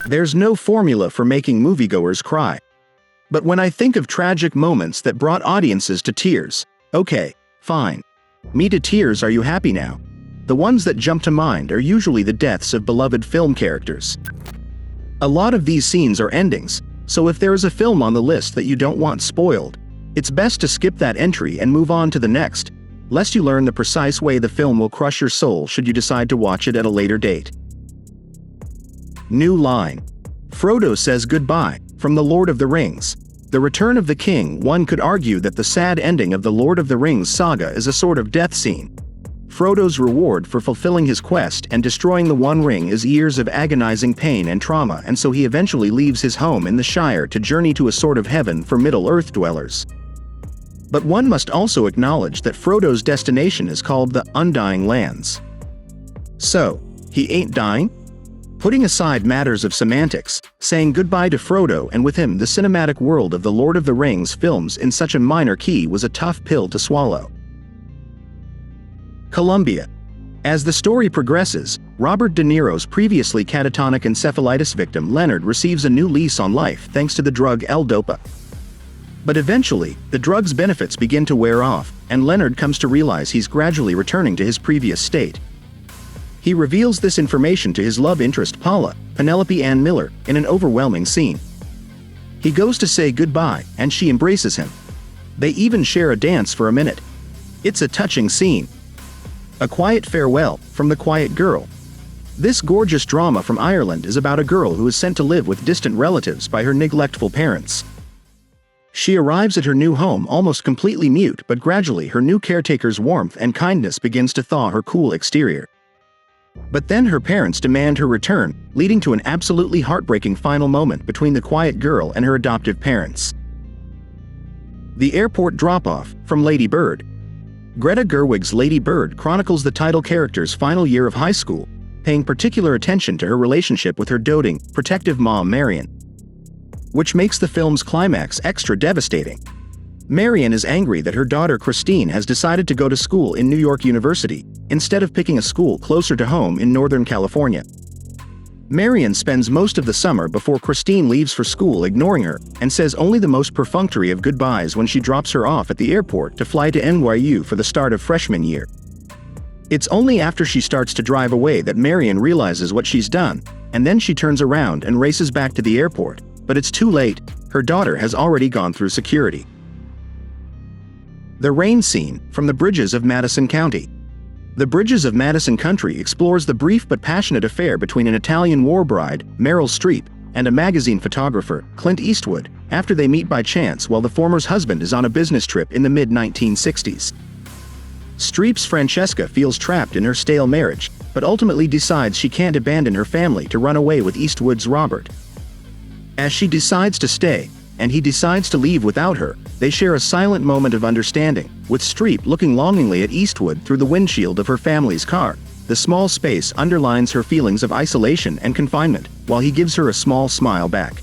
There's no formula for making moviegoers cry. But when I think of tragic moments that brought audiences to tears, okay, fine. Me to tears, are you happy now? The ones that jump to mind are usually the deaths of beloved film characters. A lot of these scenes are endings, so if there is a film on the list that you don't want spoiled, it's best to skip that entry and move on to the next, lest you learn the precise way the film will crush your soul should you decide to watch it at a later date. New line. Frodo says goodbye, from The Lord of the Rings. The Return of the King. One could argue that the sad ending of the Lord of the Rings saga is a sort of death scene. Frodo's reward for fulfilling his quest and destroying the One Ring is years of agonizing pain and trauma, and so he eventually leaves his home in the Shire to journey to a sort of heaven for Middle-earth dwellers. But one must also acknowledge that Frodo's destination is called the Undying Lands. So, he ain't dying? Putting aside matters of semantics, saying goodbye to Frodo and with him the cinematic world of the Lord of the Rings films in such a minor key was a tough pill to swallow. Colombia. As the story progresses, Robert De Niro's previously catatonic encephalitis victim Leonard receives a new lease on life thanks to the drug L-Dopa. But eventually, the drug's benefits begin to wear off, and Leonard comes to realize he's gradually returning to his previous state. He reveals this information to his love interest Paula, Penelope Ann Miller, in an overwhelming scene. He goes to say goodbye, and she embraces him. They even share a dance for a minute. It's a touching scene. A Quiet Farewell, from The Quiet Girl. This gorgeous drama from Ireland is about a girl who is sent to live with distant relatives by her neglectful parents. She arrives at her new home almost completely mute, but gradually her new caretaker's warmth and kindness begins to thaw her cool exterior. But then her parents demand her return, leading to an absolutely heartbreaking final moment between the quiet girl and her adoptive parents. The Airport Drop-Off, from Lady Bird. Greta Gerwig's Lady Bird chronicles the title character's final year of high school, paying particular attention to her relationship with her doting, protective mom Marion. Which makes the film's climax extra devastating. Marion is angry that her daughter Christine has decided to go to school in New York University, instead of picking a school closer to home in Northern California. Marion spends most of the summer before Christine leaves for school ignoring her, and says only the most perfunctory of goodbyes when she drops her off at the airport to fly to NYU for the start of freshman year. It's only after she starts to drive away that Marion realizes what she's done, and then she turns around and races back to the airport, but it's too late, her daughter has already gone through security. The Rain Scene, from The Bridges of Madison County. The Bridges of Madison County explores the brief but passionate affair between an Italian war bride, Meryl Streep, and a magazine photographer, Clint Eastwood, after they meet by chance while the former's husband is on a business trip in the mid-1960s. Streep's Francesca feels trapped in her stale marriage, but ultimately decides she can't abandon her family to run away with Eastwood's Robert. As she decides to stay, and he decides to leave without her, they share a silent moment of understanding, with Streep looking longingly at Eastwood through the windshield of her family's car. The small space underlines her feelings of isolation and confinement, while he gives her a small smile back.